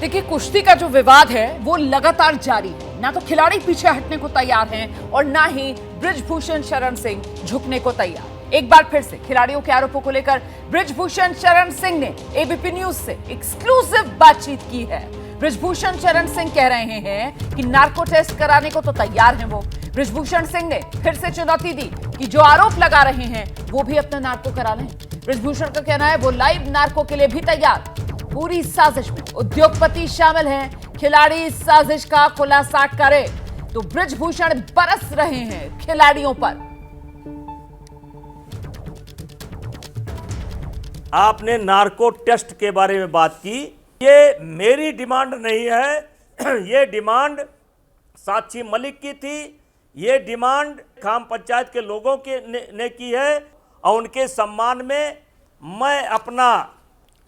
देखिए, कुश्ती का जो विवाद है वो लगातार जारी है। ना तो खिलाड़ी पीछे हटने को तैयार हैं और ना ही बृजभूषण शरण सिंह झुकने को तैयार। एक बार फिर से खिलाड़ियों के आरोपों को लेकर बृजभूषण शरण सिंह ने एबीपी न्यूज से एक्सक्लूसिव बातचीत की है। बृजभूषण शरण सिंह कह रहे हैं कि नार्को टेस्ट कराने को तो तैयार हैं वो। बृजभूषण सिंह ने फिर से चुनौती दी कि जो आरोप लगा रहे हैं वो भी अपना नार्को करा लें। बृजभूषण का कहना है वो लाइव नार्को के लिए भी तैयार। पूरी साजिश में उद्योगपति शामिल हैं। खिलाड़ी इस साजिश का खुलासा करे तो बृजभूषण बरस रहे हैं खिलाड़ियों पर। आपने नार्को टेस्ट के बारे में बात की। ये मेरी डिमांड नहीं है, ये डिमांड साक्षी मलिक की थी। ये डिमांड खाम पंचायत के लोगों के ने की है और उनके सम्मान में मैं अपना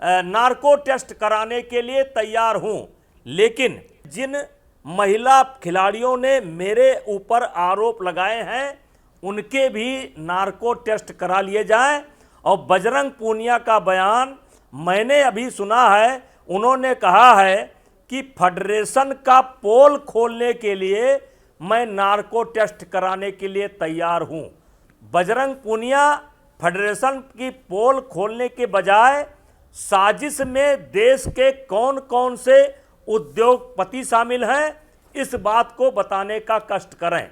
नार्को टेस्ट कराने के लिए तैयार हूं। लेकिन जिन महिला खिलाड़ियों ने मेरे ऊपर आरोप लगाए हैं उनके भी नार्को टेस्ट करा लिए जाएं। और बजरंग पूनिया का बयान मैंने अभी सुना है। उन्होंने कहा है कि फेडरेशन का पोल खोलने के लिए मैं नार्को टेस्ट कराने के लिए तैयार हूं। बजरंग पूनिया फेडरेशन की पोल खोलने के बजाय साजिश में देश के कौन कौन से उद्योगपति शामिल हैं इस बात को बताने का कष्ट करें।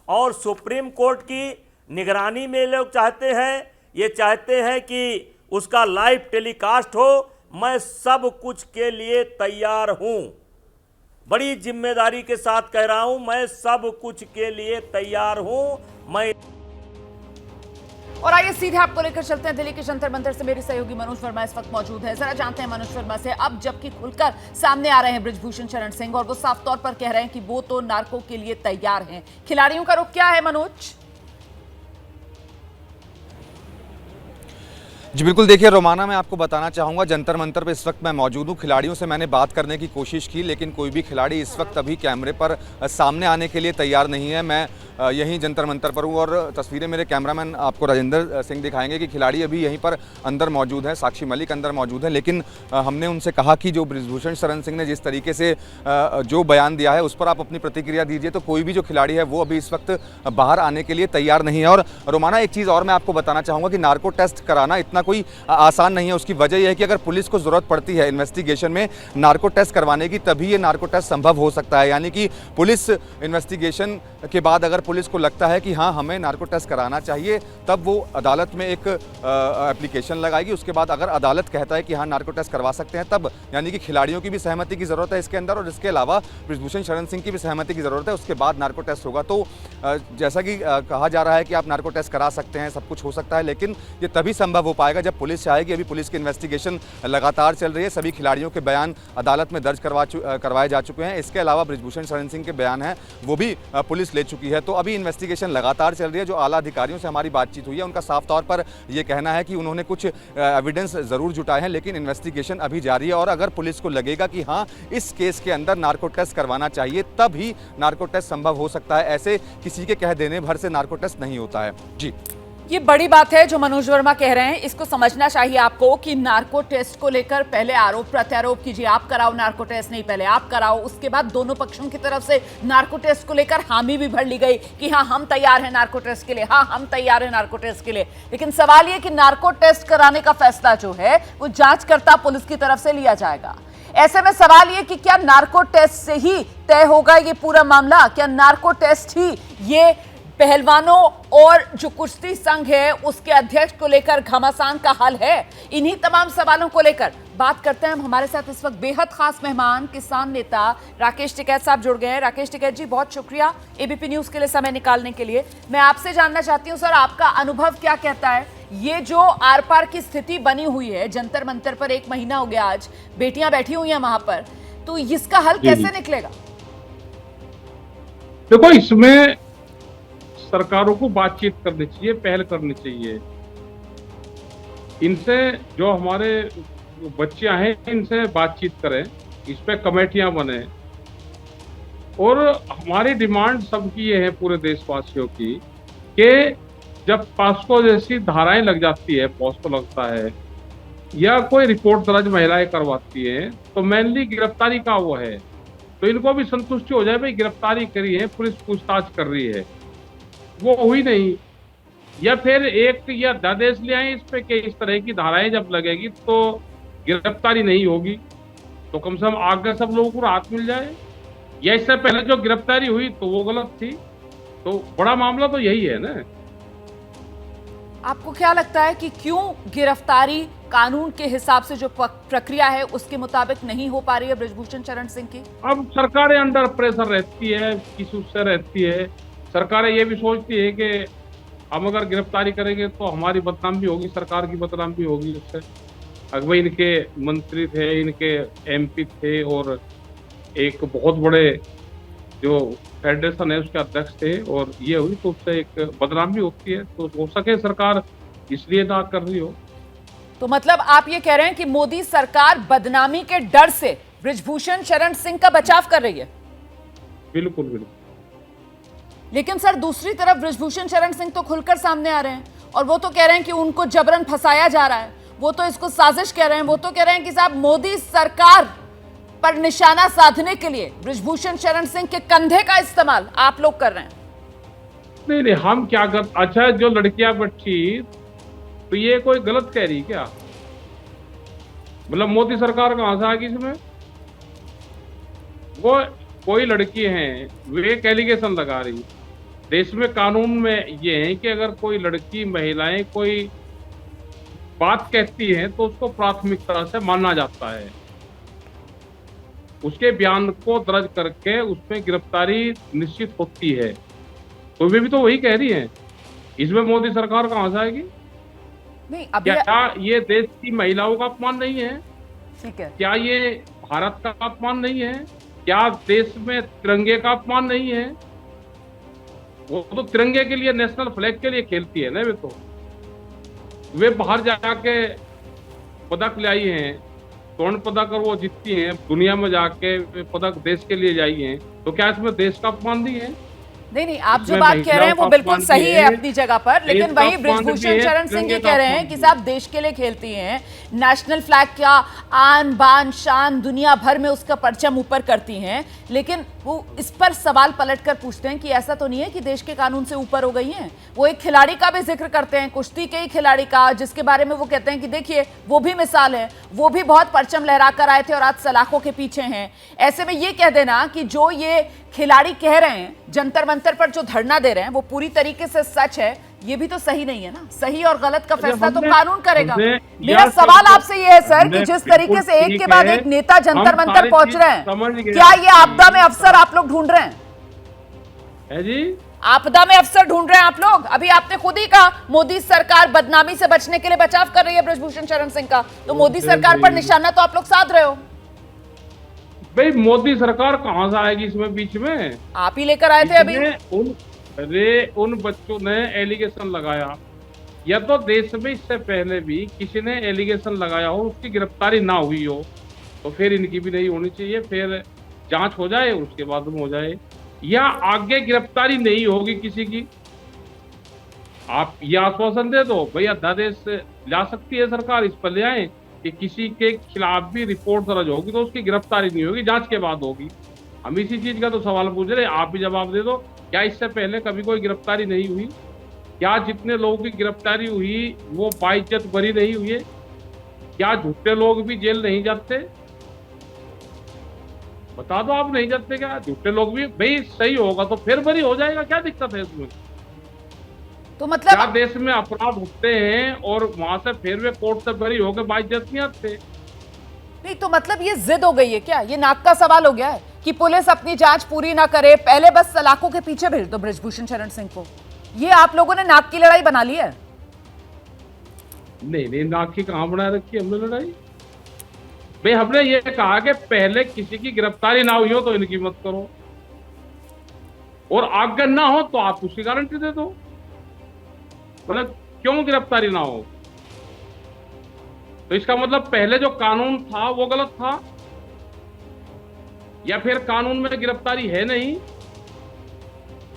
और सुप्रीम कोर्ट की निगरानी में लोग चाहते हैं, ये चाहते हैं कि उसका लाइव टेलीकास्ट हो। मैं सब कुछ के लिए तैयार हूं। बड़ी जिम्मेदारी के साथ कह रहा हूं, मैं सब कुछ के लिए तैयार हूं। मैं और आइए सीधे आपको लेकर चलते हैं दिल्ली के जंतर मंतर से। मेरे सहयोगी मनोज वर्मा इस वक्त मौजूद है। जरा जानते हैं मनोज वर्मा से, अब जबकि खुलकर सामने आ रहे हैं बृजभूषण शरण सिंह और वो साफ तौर पर कह रहे हैं कि वो तो नार्को के लिए तैयार हैं, खिलाड़ियों का रुख क्या है मनोज? जी बिल्कुल, देखिए रोमाना, मैं आपको बताना चाहूँगा जंतर मंतर पे इस वक्त मैं मौजूद हूँ। खिलाड़ियों से मैंने बात करने की कोशिश की लेकिन कोई भी खिलाड़ी इस वक्त अभी कैमरे पर सामने आने के लिए तैयार नहीं है। मैं यहीं जंतर मंतर पर हूँ और तस्वीरें मेरे कैमरामैन आपको राजेंद्र सिंह दिखाएंगे कि खिलाड़ी अभी यहीं पर अंदर मौजूद है। साक्षी मलिक अंदर मौजूद है। लेकिन हमने उनसे कहा कि जो बृजभूषण शरण सिंह ने जिस तरीके से जो बयान दिया है उस पर आप अपनी प्रतिक्रिया दीजिए। तो कोई भी जो खिलाड़ी है वो अभी इस वक्त बाहर आने के लिए तैयार नहीं है। और रोमाना, एक चीज़ और मैं आपको बताना चाहूँगा कि नार्को टेस्ट कराना इतना कोई आसान नहीं है। उसकी वजह यह है कि अगर पुलिस को ज़रूरत पड़ती है इन्वेस्टिगेशन में नार्को टेस्ट करवाने की, तभी ये नार्को टेस्ट संभव हो सकता है। यानी कि पुलिस इन्वेस्टिगेशन के बाद अगर पुलिस को लगता है कि हाँ हमें नार्को टेस्ट कराना चाहिए, तब वो अदालत में एक एप्लीकेशन लगाएगी। उसके बाद अगर अदालत कहता है कि हाँ नार्को टेस्ट करवा सकते हैं, तब यानी कि खिलाड़ियों की भी सहमति की ज़रूरत है इसके अंदर और इसके अलावा बृजभूषण शरण सिंह की भी सहमति की ज़रूरत है। उसके बाद नार्को टेस्ट होगा। तो जैसा कि कहा जा रहा है कि आप नार्को टेस्ट करा सकते हैं, सब कुछ हो सकता है, लेकिन ये तभी संभव हो पाएगा जब पुलिस चाहेगी। अभी पुलिस की इन्वेस्टिगेशन लगातार चल रही है। सभी खिलाड़ियों के बयान अदालत में दर्ज करवाए जा चुके हैं। इसके अलावा बृजभूषण शरण सिंह के बयान हैं वो भी पुलिस ले चुकी है। तो अभी इन्वेस्टिगेशन लगातार चल रही है। जो आला अधिकारियों से हमारी बातचीत हुई है उनका साफ तौर पर यह कहना है कि उन्होंने कुछ एविडेंस जरूर जुटाए हैं, लेकिन इन्वेस्टिगेशन अभी जारी है। और अगर पुलिस को लगेगा कि हाँ इस केस के अंदर नार्को टेस्ट करवाना चाहिए, तब ही नार्को टेस्ट संभव हो सकता है। ऐसे किसी के कह देने भर से नार्को टेस्ट नहीं होता है। जी, ये बड़ी बात है जो मनोज वर्मा कह रहे हैं। इसको समझना चाहिए आपको कि नार्को टेस्ट को लेकर पहले आरोप प्रत्यारोप कीजिए। आप कराओ नार्को टेस्ट, नहीं पहले आप कराओ। उसके बाद दोनों पक्षों की तरफ से नार्को टेस्ट को लेकर हामी भी भर ली गई कि हाँ हम तैयार हैं नार्को टेस्ट के लिए, हाँ हम तैयार हैं नार्को टेस्ट के लिए। लेकिन सवाल ये कि नार्को टेस्ट कराने का फैसला जो है वो जांचकर्ता पुलिस की तरफ से लिया जाएगा। ऐसे में सवाल ये कि क्या नार्को टेस्ट से ही तय होगा ये पूरा मामला? क्या नार्को टेस्ट ही ये पहलवानों और जो कुश्ती संघ है उसके अध्यक्ष को लेकर घमासान का हल है? इन्हीं तमाम सवालों को लेकर बात करते हैं। हमारे साथ इस वक्त बेहद खास मेहमान किसान नेता राकेश टिकैत साहब जुड़ गए हैं। राकेश टिकैत जी, बहुत शुक्रिया एबीपी न्यूज के लिए समय निकालने के लिए। मैं आपसे जानना चाहती हूं सर, आपका अनुभव क्या कहता है? ये जो आर पार की स्थिति बनी हुई है, जंतर मंतर पर 1 महीना हो गया, आज बेटियां बैठी हुई हैं वहां पर, तो इसका हल कैसे निकलेगा? देखो, इसमें सरकारों को बातचीत करनी चाहिए, पहल करनी चाहिए। इनसे जो हमारे बच्चियां हैं इनसे बातचीत करें, इस पे कमेटियां बने। और हमारी डिमांड सबकी ये है, पूरे देशवासियों की, कि जब पॉस्को जैसी धाराएं लग जाती है, पॉस्को लगता है, या कोई रिपोर्ट दर्ज महिलाएं करवाती हैं तो मेनली गिरफ्तारी का वो है, तो इनको भी संतुष्टि हो जाए भाई गिरफ्तारी करी है, पुलिस पूछताछ कर रही है, वो हुई नहीं। या फिर एक या अध्यादेश ले आए इस पे कि इस तरह की धाराएं जब लगेगी तो गिरफ्तारी नहीं होगी, तो कम से कम आगे सब लोगों को राहत मिल जाए। या इससे पहले जो गिरफ्तारी हुई तो वो गलत थी, तो बड़ा मामला तो यही है ना। आपको क्या लगता है कि क्यों गिरफ्तारी कानून के हिसाब से जो प्रक्रिया है उसके मुताबिक नहीं हो पा रही है बृजभूषण शरण सिंह की? अब सरकारें अंडर प्रेशर रहती है, किस उससे रहती है, सरकारें ये भी सोचती है कि हम अगर गिरफ्तारी करेंगे तो हमारी बदनामी भी होगी, सरकार की बदनामी भी होगी उससे। अगवा इनके मंत्री थे, इनके एमपी थे और एक बहुत बड़े जो फेडरेशन है उसके अध्यक्ष थे, और ये हुई तो उससे एक बदनामी होती है, तो हो सके सरकार इसलिए ना कर रही हो। तो मतलब आप ये कह रहे हैं कि मोदी सरकार बदनामी के डर से बृजभूषण शरण सिंह का बचाव कर रही है? बिल्कुल बिल्कुल। लेकिन सर दूसरी तरफ बृजभूषण शरण सिंह तो खुलकर सामने आ रहे हैं और वो तो कह रहे हैं कि उनको जबरन फंसाया जा रहा है, वो तो इसको साजिश कह रहे हैं, वो तो कह रहे हैं कि साहब मोदी सरकार पर निशाना साधने के लिए बृजभूषण शरण सिंह के कंधे का इस्तेमाल आप लोग कर रहे हैं। नहीं नहीं, हम क्या कर, अच्छा जो लड़कियां बैठी तो ये कोई गलत कह रही क्या? मतलब मोदी सरकार कहां से आ गई इसमें? वो कोई लड़की हैं, वे एक एलिगेशन लगा रही। देश में कानून में ये है कि अगर कोई लड़की, महिलाएं कोई बात कहती हैं तो उसको प्राथमिकता से माना जाता है, उसके बयान को दर्ज करके उसमें गिरफ्तारी निश्चित होती है। तो वे भी तो वही कह रही हैं, इसमें मोदी सरकार कहां से आएगी? नहीं अभी क्या ये देश की महिलाओं का अपमान नहीं है? ठीक है, क्या ये भारत का अपमान नहीं है? क्या देश में तिरंगे का अपमान नहीं है? वो तो तिरंगे के लिए, नेशनल फ्लैग के लिए खेलती है ना। वे बाहर जाके पदक लाई हैं, स्वर्ण पदक और वो जीतती हैं, दुनिया में जाके वे पदक देश के लिए जाई हैं, तो क्या इसमें देश का अपमान नहीं है? नहीं आप जो बात कह रहे हैं वो बिल्कुल सही है अपनी जगह पर, लेकिन वहीं बृजभूषण शरण सिंह ये कह रहे हैं कि साहब देश के लिए खेलती हैं, नेशनल फ्लैग का आन बान शान दुनिया भर में उसका परचम ऊपर करती हैं, लेकिन वो इस पर सवाल पलटकर पूछते हैं कि ऐसा तो नहीं है कि देश के कानून से ऊपर हो गई हैं। वो एक खिलाड़ी का भी जिक्र करते हैं, कुश्ती के ही खिलाड़ी का, जिसके बारे में वो कहते हैं कि देखिए वो भी मिसाल है, वो भी बहुत परचम लहरा कर आए थे और आज सलाखों के पीछे हैं। ऐसे में ये कह देना कि जो ये खिलाड़ी कह रहे हैं, जंतर मंतर पर जो धरना दे रहे हैं, वो पूरी तरीके से सच है, ये भी तो सही नहीं है ना। सही और गलत का फैसला तो कानून करेगा। मेरा सवाल आपसे ये है सर कि जिस तरीके से एक के बाद एक नेता जंतर मंतर पहुंच रहे हैं, क्या ये आपदा में अफसर आप लोग ढूंढ रहे हैं? है जी, आपदा में अफसर ढूंढ रहे हैं आप लोग। अभी आपने खुद ही कहा मोदी सरकार बदनामी से बचने के लिए बचाव कर रही है बृजभूषण शरण सिंह का, तो मोदी सरकार पर निशाना तो आप लोग साध रहे हो। भाई मोदी सरकार कहां से आएगी इसमें बीच में? आप ही लेकर आए थे अभी। उन बच्चों ने एलिगेशन लगाया, या तो देश में इससे पहले भी किसी ने एलिगेशन लगाया हो, उसकी गिरफ्तारी ना हुई हो, तो फिर इनकी भी नहीं होनी चाहिए, फिर जांच हो जाए उसके बाद में हो जाए, या आगे गिरफ्तारी नहीं होगी किसी की, आप ये आश्वासन दे दो भाई अध्यादेश ला सकती है सरकार, इस पर ले आए कि किसी के खिलाफ भी रिपोर्ट दर्ज होगी तो उसकी गिरफ्तारी नहीं होगी, जांच के बाद होगी। हम इसी चीज का तो सवाल पूछ रहे हैं, आप भी जवाब दे दो। क्या इससे पहले कभी कोई गिरफ्तारी नहीं हुई? क्या जितने लोगों की गिरफ्तारी हुई वो बाइज्जत बरी नहीं हुई? क्या झूठे लोग भी जेल नहीं जाते? बता दो, आप नहीं जाते क्या झूठे लोग भी? भाई सही होगा तो फिर बरी हो जाएगा, क्या दिक्कत है इसमें? तो मतलब क्या देश में अपराध होते हैं और वहां से फिर वे कोर्ट से बरी होकर बाइज्जत नहीं आते? नहीं, तो मतलब ये जिद हो गई है क्या? ये नाक का सवाल हो गया है कि पुलिस अपनी जांच पूरी ना करे, पहले बस सलाखों के पीछे भेज दो बृजभूषण शरण सिंह को। ये आप लोगों ने नाक की लड़ाई बना ली है। नहीं, नाक की कहां बना रखी हमने लड़ाई? भाई हमने ये कहा कि पहले किसी की गिरफ्तारी ना हुई हो तो इनकी मत करो, और आगे ना हो तो आप उसकी गारंटी दे दो। मतलब क्यों गिरफ्तारी ना हो? तो इसका मतलब पहले जो कानून था वो गलत था, या फिर कानून में गिरफ्तारी है नहीं,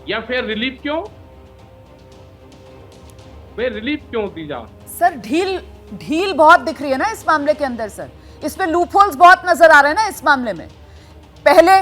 या फिर रिलीफ क्यों? भाई रिलीफ क्यों दी जा? सर ढील ढील बहुत दिख रही है ना इस मामले के अंदर सर, इसमें लूपहोल्स बहुत नजर आ रहे हैं ना इस मामले में। पहले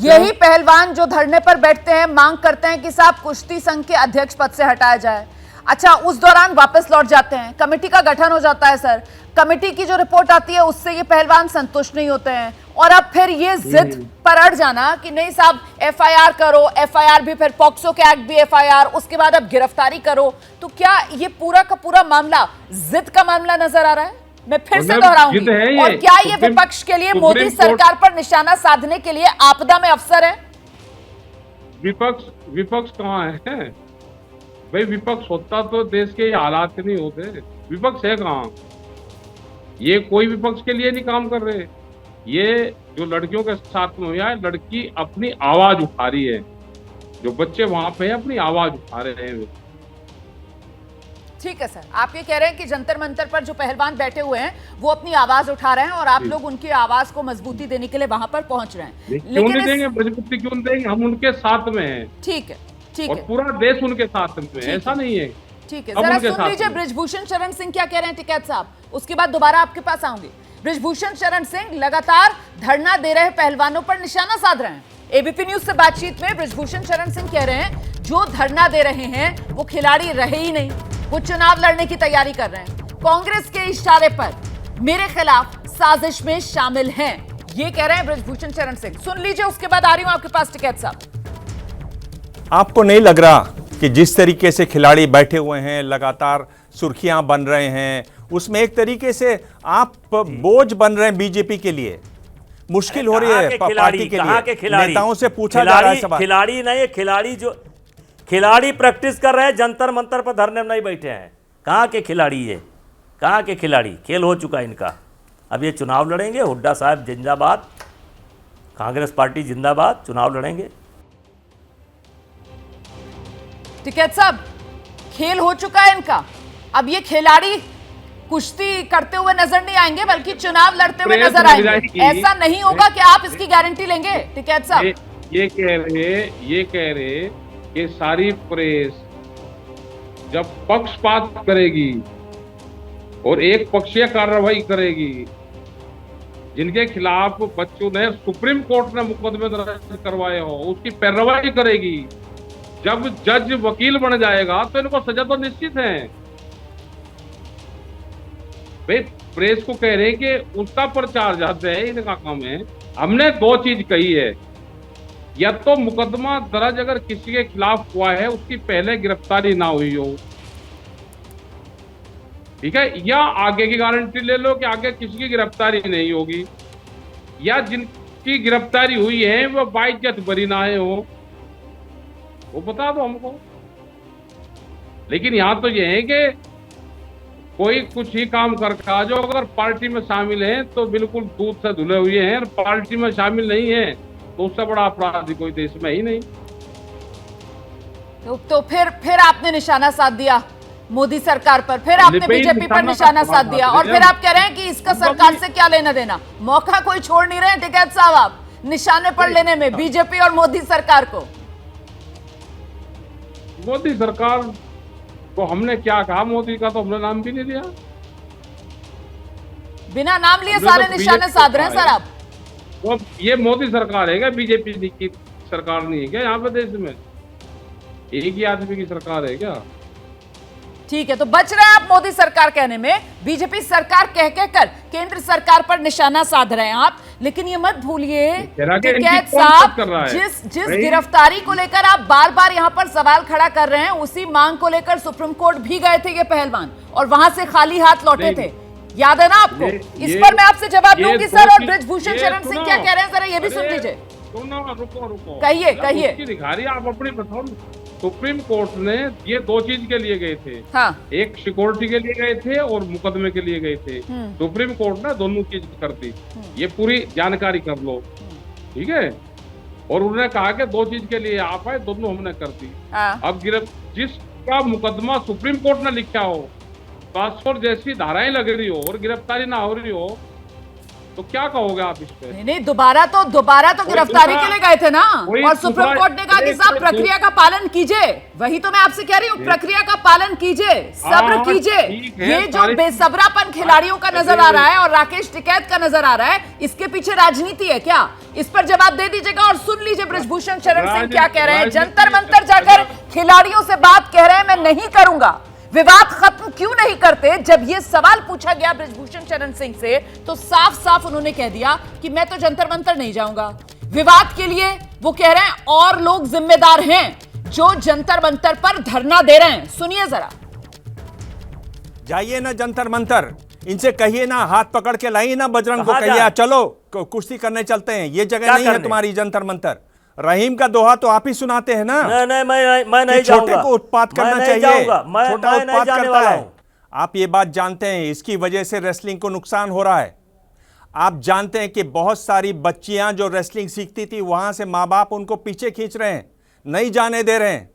यही पहलवान जो धरने पर बैठते हैं मांग करते हैं कि साहब कुश्ती संघ के अध्यक्ष पद से हटाया जाए, अच्छा उस दौरान वापस लौट जाते हैं, कमेटी का गठन हो जाता है सर, कमेटी की जो रिपोर्ट आती है उससे ये पहलवान संतुष्ट नहीं होते हैं, और अब फिर ये जिद पर अड़ जाना कि नहीं साहब एफआईआर करो, एफआईआर भी फिर पॉक्सो के एक्ट भी एफआईआर, उसके बाद अब गिरफ्तारी करो। तो क्या ये पूरा का पूरा मामला जिद का मामला नजर आ रहा है? मैं फिर से दोहराऊंगी, और क्या ये विपक्ष के लिए मोदी सरकार पर निशाना साधने के लिए आपदा में अवसर है? विपक्ष कहाँ है भाई? विपक्ष होता तो देश के हालात नहीं होते। विपक्ष है कहाँ? ये कोई विपक्ष के लिए नहीं काम कर रहे। ये जो लड़कियों के साथ में हुआ है, लड़की अपनी आवाज उठा रही है, जो बच्चे वहां पे हैं अपनी आवाज उठा रहे हैं। ठीक है सर, आप ये कह रहे हैं कि जंतर मंतर पर जो पहलवान बैठे हुए हैं वो अपनी आवाज उठा रहे हैं और आप लोग उनकी आवाज को मजबूती देने के लिए वहां पर पहुंच रहे हैं। क्यों नहीं देंगे मजबूती, क्यों देंगे? हम उनके साथ में हैं। ठीक है, ठीक और है, पूरा देश उनके साथ में, ऐसा नहीं है। ठीक है, जरा सुन लीजिए ब्रिजभूषण शरण सिंह क्या कह रहे हैं टिकैत साहब, उसके बाद दोबारा आपके पास आऊंगी। ब्रिजभूषण शरण सिंह लगातार धरना दे रहे पहलवानों पर निशाना साध रहे हैं। एबीपी न्यूज से बातचीत में ब्रिजभूषण शरण सिंह कह रहे हैं जो धरना दे रहे हैं वो खिलाड़ी रहे ही नहीं, वो चुनाव लड़ने की तैयारी कर रहे हैं, कांग्रेस के इशारे पर मेरे खिलाफ साजिश में शामिल हैं, ये कह रहे हैं ब्रिजभूषण शरण सिंह। सुन लीजिए, उसके बाद आ रही हूं आपके पास टिकैत साहब। आपको नहीं लग रहा कि जिस तरीके से खिलाड़ी बैठे हुए हैं, लगातार सुर्खियां बन रहे हैं, उसमें एक तरीके से आप बोझ बन रहे हैं बीजेपी के लिए? मुश्किल हो रही है पार्टी के लिए। नेताओं से पूछा जा रहा है सवाल। खिलाड़ी नहीं, खिलाड़ी प्रैक्टिस कर रहे हैं, जंतर मंतर पर धरने में नहीं बैठे हैं। कहाँ के खिलाड़ी? ये कहाँ के खिलाड़ी? खेल हो चुका है इनका। अब ये चुनाव लड़ेंगे, हुड्डा साहब जिंदाबाद, कांग्रेस पार्टी जिंदाबाद, चुनाव लड़ेंगे। टिकैत साहब, खेल हो चुका है इनका, अब ये खिलाड़ी कुश्ती करते हुए नजर नहीं आएंगे बल्कि चुनाव लड़ते हुए नजर आएंगे। ऐसा नहीं होगा कि आप इसकी गारंटी लेंगे टिकैत साहब? ये कह रहे कि सारी प्रेस जब पक्षपात करेगी और एक पक्षीय कार्रवाई करेगी, जिनके खिलाफ बच्चों ने सुप्रीम कोर्ट ने मुकदमे दर्ज करवाए हो उसकी पैरवी करेगी, जब जज वकील बन जाएगा तो इनको सजा तो निश्चित है। भाई प्रेस को कह रहे हैं कि उसका प्रचार जाते है, इनका काम है। हमने दो चीज कही है, या तो मुकदमा दर्ज अगर किसी के खिलाफ हुआ है उसकी पहले गिरफ्तारी ना हुई हो, ठीक है, या आगे की गारंटी ले लो कि आगे किसी की गिरफ्तारी नहीं होगी, या जिनकी गिरफ्तारी हुई है वो बाइज्जत बरी ना आए हो, वो बता दो हमको। लेकिन यहां तो ये है कि कोई कुछ ही काम करके आ जाओ, अगर पार्टी में शामिल हैं तो बिल्कुल दूध से धुले हुए हैं, और पार्टी में शामिल नहीं है तो उससे बड़ा अपराधी कोई देश में ही नहीं। तो फिर आपने निशाना साध दिया मोदी सरकार पर, फिर आपने बीजेपी पर निशाना साध दिया, और फिर आप कह रहे हैं कि इसका सरकार से क्या लेना देना? मौका कोई छोड़ नहीं रहे टिकैत साहब आप निशाने पर लेने में बीजेपी और मोदी सरकार को। मोदी सरकार को हमने क्या कहा? मोदी का तो हमने नाम भी नहीं दिया, बिना नाम लिए सारे निशाने साध रहे हैं सर आप। वो ये मोदी सरकार है क्या? बीजेपी की सरकार नहीं है क्या यहाँ पे देश में? एक ही आदमी की सरकार है क्या? ठीक है, तो बच रहे हैं आप मोदी सरकार कहने में, बीजेपी सरकार कह कर केंद्र सरकार पर निशाना साध रहे हैं आप। लेकिन ये मत भूलिए टिकैत साहब, जिस गिरफ्तारी को लेकर आप बार बार यहाँ पर सवाल खड़ा कर रहे हैं, उसी मांग को लेकर सुप्रीम कोर्ट भी गए थे ये पहलवान, और वहां से खाली हाथ लौटे थे, याद है ना आपको? इस पर मैं आपसे जवाब दूंगी सर। और ब्रिजभूषण शरण सिंह क्या कह रहे हैं जरा ये भी सुन लीजिए। रुको, कहिए। दिखारी आप अपनी बताओ। सुप्रीम कोर्ट ने ये दो चीज के लिए गए थे, हाँ। एक सिक्योरिटी के लिए गए थे और मुकदमे के लिए गए थे। सुप्रीम कोर्ट ने दोनों चीज कर दी, ये पूरी जानकारी कर लो, ठीक है। और उन्होंने कहा कि दो चीज के लिए आप आए, दोनों हमने कर दी। अब जिसका मुकदमा सुप्रीम कोर्ट ने लिखा हो, पासपोर्ट जैसी धाराएं लग रही हो और गिरफ्तारी ना हो रही हो, तो क्या कहोगे आप इस पे? नहीं, दोबारा तो गिरफ्तारी के लिए गए थे ना, और सुप्रीम कोर्ट ने कहा कि साहब प्रक्रिया का पालन कीजिए। वही तो मैं आपसे कह रही हूँ, प्रक्रिया का पालन कीजिए, सब्र कीजिए। ये जो बेसब्रापन खिलाड़ियों का नजर आ रहा है और राकेश टिकैत का नजर आ रहा है, इसके पीछे राजनीति है क्या? इस पर जवाब दे दीजिएगा। और सुन लीजिए बृजभूषण शरण सिंह क्या कह रहे हैं। जंतर मंतर जाकर खिलाड़ियों से बात कह रहे हैं, मैं नहीं करूंगा। विवाद खत्म क्यों नहीं करते? जब यह सवाल पूछा गया बृजभूषण शरण सिंह से, तो साफ साफ उन्होंने कह दिया कि मैं तो जंतर मंतर नहीं जाऊंगा। विवाद के लिए वो कह रहे हैं और लोग जिम्मेदार हैं जो जंतर मंतर पर धरना दे रहे हैं। सुनिए जरा। जाइए ना जंतर मंतर, इनसे कहिए ना, हाथ पकड़ के लाइए ना बजरंग को, कहाँ कहिए जाए? चलो कुश्ती करने चलते हैं। ये जगह क्या नहीं है करने? तुम्हारी जंतर मंतर। रहीम का दोहा तो आप ही सुनाते हैं ना। नहीं, मैं नहीं कि छोटे जाऊंगा। को उत्पात करना मैं नहीं चाहिए। जाऊंगा। मैं छोटा नहीं उत्पात जाने करता वाला है। हूं। आप ये बात जानते हैं, इसकी वजह से रेसलिंग को नुकसान हो रहा है। आप जानते हैं कि बहुत सारी बच्चियां जो रेसलिंग सीखती थी, वहां से माँ बाप उनको पीछे खींच रहे हैं, नहीं जाने दे रहे हैं।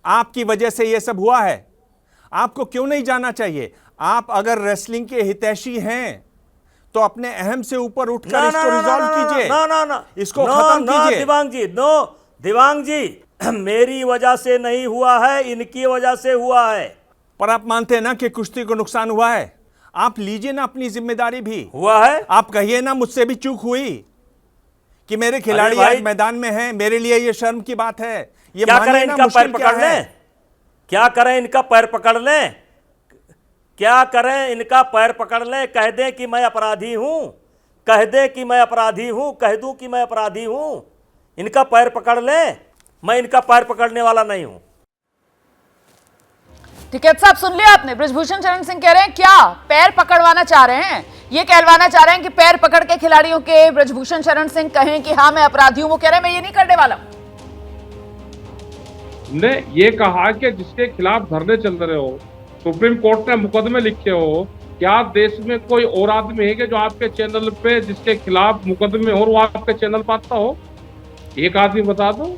आपकी वजह से यह सब हुआ है। आपको क्यों नहीं जाना चाहिए? आप अगर रेसलिंग के हितैषी हैं तो अपने अहम से ऊपर उठकर इसको रिजॉल्व कीजिए, इसको खत्म कीजिए। दिवांग जी, मेरी वजह से नहीं हुआ है, इनकी वजह से हुआ है। पर आप मानते हैं ना कि कुश्ती को नुकसान हुआ है? आप लीजिए ना अपनी जिम्मेदारी भी। हुआ है। आप कहिए ना मुझसे भी चूक हुई कि मेरे खिलाड़ी भाई, आज मैदान में हैं, मेरे लिए ये शर्म की बात है। ये क्या मानना करें, ना इनका पैर मुश्किल क्या पकड़ है? लें? क्या करें, इनका पैर पकड़ लें? क्या करें, इनका पैर पकड़ लें? कह दें कि मैं अपराधी हूं, कह दें कि मैं अपराधी हूं, कह दूं कि मैं अपराधी हूं, इनका पैर पकड़ लें? मैं इनका पैर पकड़ने वाला नहीं हूं। टिकैत साहब सुन लिया आपने, बृजभूषण शरण सिंह कह रहे हैं क्या पैर पकड़वाना चाह रहे हैं? ये कहलवाना चाह रहे हैं कि पैर पकड़ के खिलाड़ियों के बृजभूषण शरण सिंह कहें कि हाँ मैं अपराधी हूं। वो कह रहे हैं मैं ये नहीं करने वाला। ने ये कहा कि जिसके खिलाफ धरने चल रहे हो, सुप्रीम कोर्ट ने मुकदमे लिखे हो, क्या देश में कोई और आदमी है कि जो आपके चैनल पे जिसके खिलाफ मुकदमे हो वो आपके चैनल पर आता हो? एक आदमी बता दो।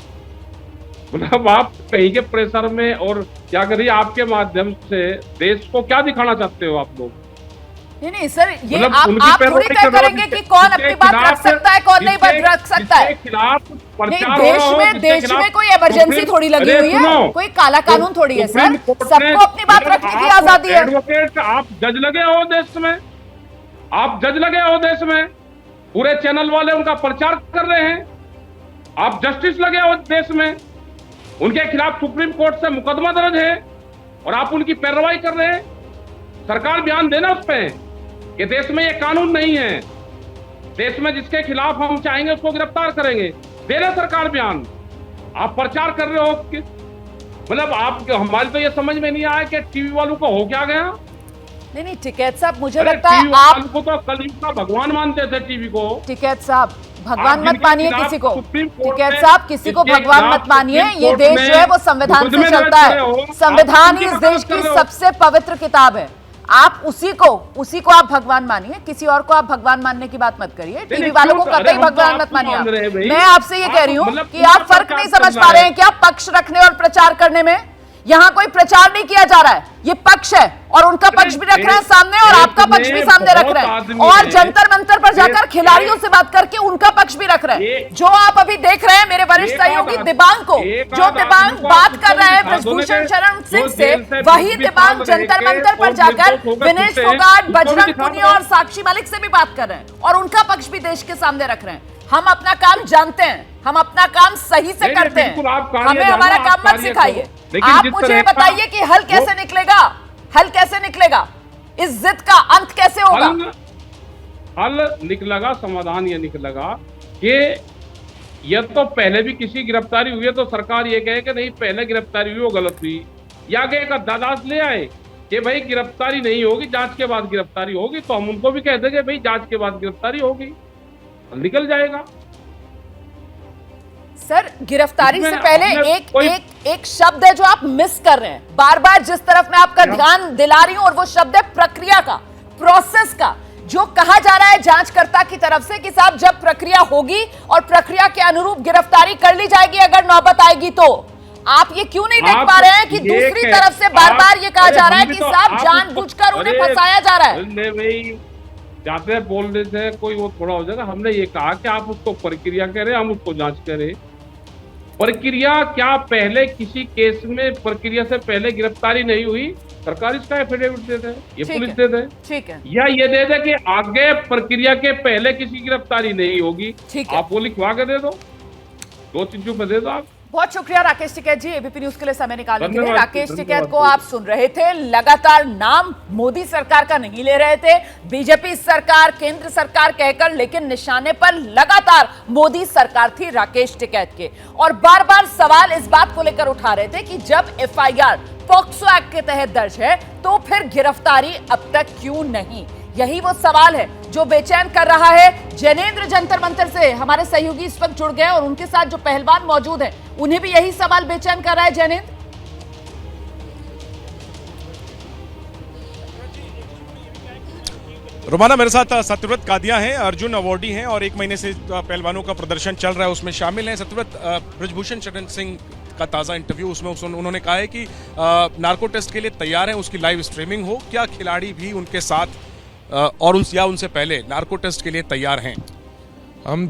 मतलब आप कहीं के प्रेशर में और क्या करिए, आपके माध्यम से देश को क्या दिखाना चाहते हो आप लोग? नहीं सर, ये मतलब आप थोड़ी तय करेंगे कि कौन अपनी बात रख सकता है, कौन नहीं रख सकता है। नहीं, देश में कोई इमरजेंसी थोड़ी लगी हुई है, कोई काला कानून थोड़ी है सर। सबको अपनी बात रखने की आजादी है। एडवोकेट आप जज लगे हो देश में, आप जज लगे हो देश में, पूरे चैनल वाले उनका प्रचार कर रहे हैं। आप जस्टिस लगे हो देश में, उनके खिलाफ सुप्रीम कोर्ट से मुकदमा दर्ज है और आप उनकी पैरवाई कर रहे हैं। सरकार बयान देना उस पे कि देश में ये कानून नहीं है, देश में जिसके खिलाफ हम चाहेंगे उसको गिरफ्तार करेंगे। देना सरकार बयान। आप प्रचार कर रहे हो कि मतलब आप, हमारी तो ये समझ में नहीं आया कि टीवी वालों को हो क्या गया। नहीं टिकैत साहब, मुझे लगता है आप को तो कलयुग का भगवान मानते थे टीवी को। टिकैत साहब भगवान मत मानिए किसी को। टिकैत साहब किसी को भगवान मत मानिए। ये देश जो है वो संविधान से चलता है। संविधान ही इस देश की सबसे पवित्र किताब है। आप उसी को आप भगवान मानिए, किसी और को आप भगवान मानने की बात मत करिए। टीवी वालों को कतई भगवान मत मानिए। मैं आपसे ये कह रही हूँ कि आप फर्क नहीं समझ पा रहे हैं क्या पक्ष रखने और प्रचार करने में? यहाँ कोई प्रचार नहीं किया जा रहा है, ये पक्ष है और उनका पक्ष भी रख रहे हैं सामने और आपका पक्ष भी सामने रख रहे हैं और जंतर मंतर पर जाकर खिलाड़ियों से बात करके उनका पक्ष भी रख रहे हैं। जो आप अभी देख रहे हैं मेरे वरिष्ठ सहयोगी दिबांग को, जो दिबांग बात कर रहा है बृजभूषण शरण सिंह से, वही दिबांग जंतर मंतर पर जाकर विनेश फोगाट, बजरंग पुनिया और साक्षी मलिक से भी बात कर रहे हैं और उनका पक्ष भी देश के सामने रख रहे हैं। हम अपना काम जानते हैं, हम अपना काम सही से करते हैं, हमें हमारा काम मत सिखाइए। आप मुझे बताइए कि हल कैसे निकलेगा, हल कैसे निकलेगा, इस जिद का अंत कैसे होगा? हल निकलेगा, समाधान ये निकलेगा कि यह तो पहले भी किसी गिरफ्तारी हुई है तो सरकार ये कहे कि नहीं पहले गिरफ्तारी हुई वो गलत हुई, या कि एक अध्यादेश ले आए कि भाई गिरफ्तारी नहीं होगी, जांच के बाद गिरफ्तारी होगी, तो हम उनको भी कह देंगे भाई जांच के बाद गिरफ्तारी होगी, निकल जाएगा। सर गिरफ्तारी से पहले एक शब्द है जो आप मिस कर रहे हैं बार बार, जिस तरफ मैं आपका ध्यान दिला रही हूं, और वो शब्द है प्रक्रिया का, प्रोसेस का। जो कहा जा रहा है जांचकर्ता की तरफ से कि साहब जब प्रक्रिया होगी और प्रक्रिया के अनुरूप गिरफ्तारी कर ली जाएगी अगर नौबत आएगी तो। आप ये क्यों नहीं देख पा रहे हैं कि दूसरी तरफ से बार बार ये कहा जा रहा है कि साहब जानबूझकर उन्हें फंसाया जा रहा है? जाते हैं बोल देते हैं कोई वो थोड़ा हो जाएगा। हमने ये कहा कि आप उसको प्रक्रिया करें, हम उसको जांच करें। प्रक्रिया क्या पहले किसी केस में प्रक्रिया से पहले गिरफ्तारी नहीं हुई, सरकार इसका एफिडेविट दे दे, ये ठीक पुलिस है, दे दे, ठीक है, या ये दे दे कि आगे प्रक्रिया के पहले किसी गिरफ्तारी नहीं होगी, ठीक है। आप वो लिखवा के दे दो, दो चीजों पे दे दो आप। बहुत शुक्रिया राकेश टिकैत जी, एबीपी न्यूज के लिए समय निकालने के लिए। धन्यवाद, राकेश टिकैत धन्यवाद। को आप सुन रहे थे, लगातार नाम मोदी सरकार का नहीं ले रहे थे, बीजेपी सरकार, केंद्र सरकार कहकर, लेकिन निशाने पर लगातार मोदी सरकार थी राकेश टिकैत के। और बार बार सवाल इस बात को लेकर उठा रहे थे कि जब एफआईआर पॉक्सो एक्ट के तहत दर्ज है तो फिर गिरफ्तारी अब तक क्यों नहीं। यही वो सवाल है जो बेचैन कर रहा है। जैनेंद्र जंतर मंतर से हमारे सहयोगी इस वक्त जुड़ गए और उनके साथ जो पहलवान मौजूद हैं, उन्हें भी यही सवाल बेचैन कर रहा है। जैनेंद्र, रोमाना, मेरे साथ सत्यव्रत कादिया हैं, अर्जुन अवार्डी हैं और 1 महीने से पहलवानों का प्रदर्शन चल रहा है, उसमें शामिल हैं। सत्यव्रत, ब्रजभूषण शरण सिंह का ताज़ा इंटरव्यू, उसमें उन्होंने कहा है कि नार्को टेस्ट के लिए तैयार हैं, उसकी लाइव स्ट्रीमिंग हो। क्या खिलाड़ी भी उनके साथ और उनसे पहले नार्को टेस्ट के लिए तैयार हैं? हम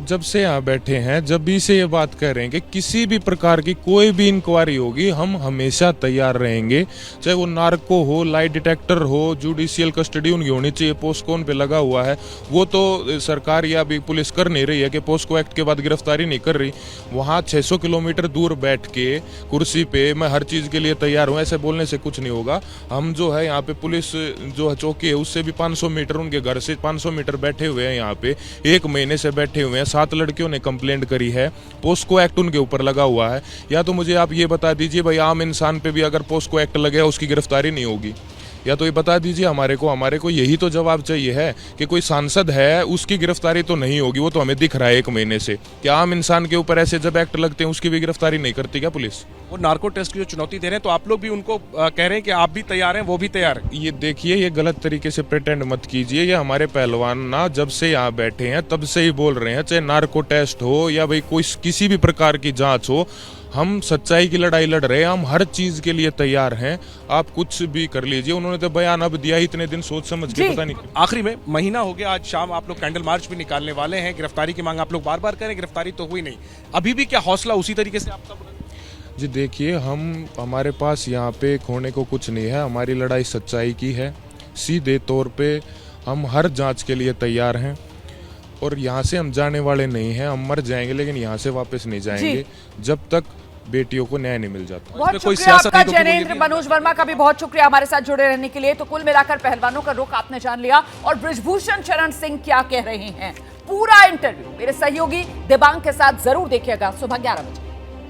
जब से यहाँ बैठे हैं, जब भी से ये बात कर रहे हैं कि किसी भी प्रकार की कोई भी इंक्वायरी होगी, हम हमेशा तैयार रहेंगे। चाहे वो नार्को हो, लाई डिटेक्टर हो, जुडिशियल कस्टडी उनकी होनी चाहिए, पोस्कोन पे लगा हुआ है, वो तो सरकार या भी पुलिस कर नहीं रही है कि पोस्को एक्ट के बाद गिरफ्तारी नहीं कर रही। वहाँ 600 किलोमीटर दूर बैठ के कुर्सी पे मैं हर चीज़ के लिए तैयार हूँ, ऐसे बोलने से कुछ नहीं होगा। हम जो है यहाँ पे पुलिस जो है चौकी है, उससे भी 500 मीटर, उनके घर से 500 मीटर बैठे हुए हैं यहाँ पे, 1 महीने से बैठे हुए हैं। 7 लड़कियों ने कंप्लेंट करी है, पोस्को एक्ट उनके ऊपर लगा हुआ है। या तो मुझे आप ये बता दीजिए भाई, आम इंसान पे भी अगर पोस्को एक्ट लगे उसकी गिरफ्तारी नहीं होगी, या तो ये बता दीजिए हमारे को यही तो जवाब चाहिए है कि कोई सांसद है उसकी गिरफ्तारी तो नहीं होगी। वो तो हमें दिख रहा है 1 महीने से कि आम इंसान के ऊपर ऐसे जब एक्ट लगते हैं उसकी भी गिरफ्तारी नहीं करती क्या पुलिस? वो नार्को टेस्ट की जो चुनौती दे रहे हैं, तो आप लोग भी उनको कह रहे हैं कि आप भी तैयार हैं, वो भी तैयार हैं। ये देखिए, ये गलत तरीके से प्रिटेंड मत कीजिए। ये हमारे पहलवान ना जब से यहाँ बैठे हैं तब से ही बोल रहे हैं, चाहे नार्को टेस्ट हो या भाई कोई किसी भी प्रकार की जांच हो, हम सच्चाई की लड़ाई लड़ रहे हैं, हम हर चीज के लिए तैयार हैं। आप कुछ भी कर लीजिए। उन्होंने तो बयान अब दिया, इतने दिन सोच समझ के पता नहीं। आखिरी में महीना हो गया, आज शाम आप लोग कैंडल मार्च भी निकालने वाले हैं, गिरफ्तारी की मांग आप लोग बार बार करें, गिरफ्तारी तो हुई नहीं, अभी भी क्या हौसला उसी तरीके से आपका? जी देखिए, हमारे पास यहाँ पे खोने को कुछ नहीं है, हमारी लड़ाई सच्चाई की है। सीधे तौर पे हम हर जांच के लिए तैयार हैं और यहाँ से हम जाने वाले नहीं हैं। हम मर जाएंगे लेकिन यहाँ से वापस नहीं जाएंगे जब तक बेटियों को न्याय नहीं मिल जाता। बहुत शुक्रिया आपका जैनेंद्र। मनोज वर्मा का भी बहुत शुक्रिया हमारे साथ जुड़े रहने के लिए। तो कुल मिलाकर पहलवानों का रुख आपने जान लिया और ब्रजभूषण शरण सिंह क्या कह रहे हैं। पूरा इंटरव्यू मेरे सहयोगी दिबांग के साथ जरूर देखिएगा सुबह 11 बजे।